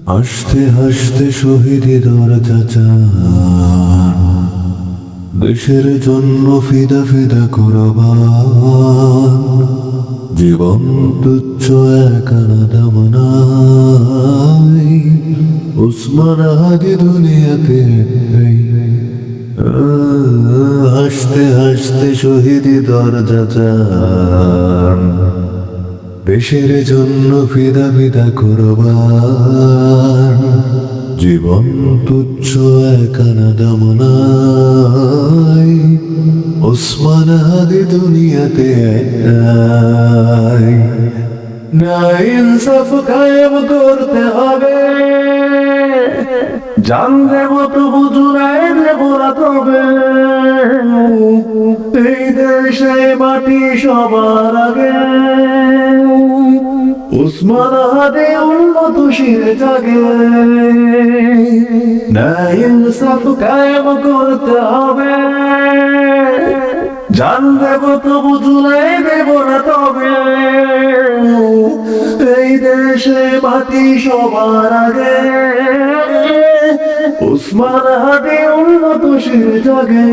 হাসতে হাসতে শহীদের দরজা, দেশের জন্য ফিদা ফিদা কুরবান। জীবন তুচ্ছ একানা দাম নাই, উসমান আগে দুনিয়াতে নেই। হাসতে হাসতে শহীদি দরজা, দেশের জন্য ফিদা ফিদা কুরবান। জীবন তুচ্ছ একানা দাম নাই, ওসমান হাদি দুনিয়াতে একটাই। না ইনসাফ কায়েম করতে হবে, জান দেব তবু জুড়াই দেব না তবে। এই দেশে মাটি সবার আগে, উসমান হাদি উন্নত শিরে জাগে। না ইনসাফ কায়েম করতে হবে, জান দেব তবু জুড়াই দেব না তবে। এই দেশে মাটি সবার আগে, উসমান হাদি উন্নত শিরে জাগে।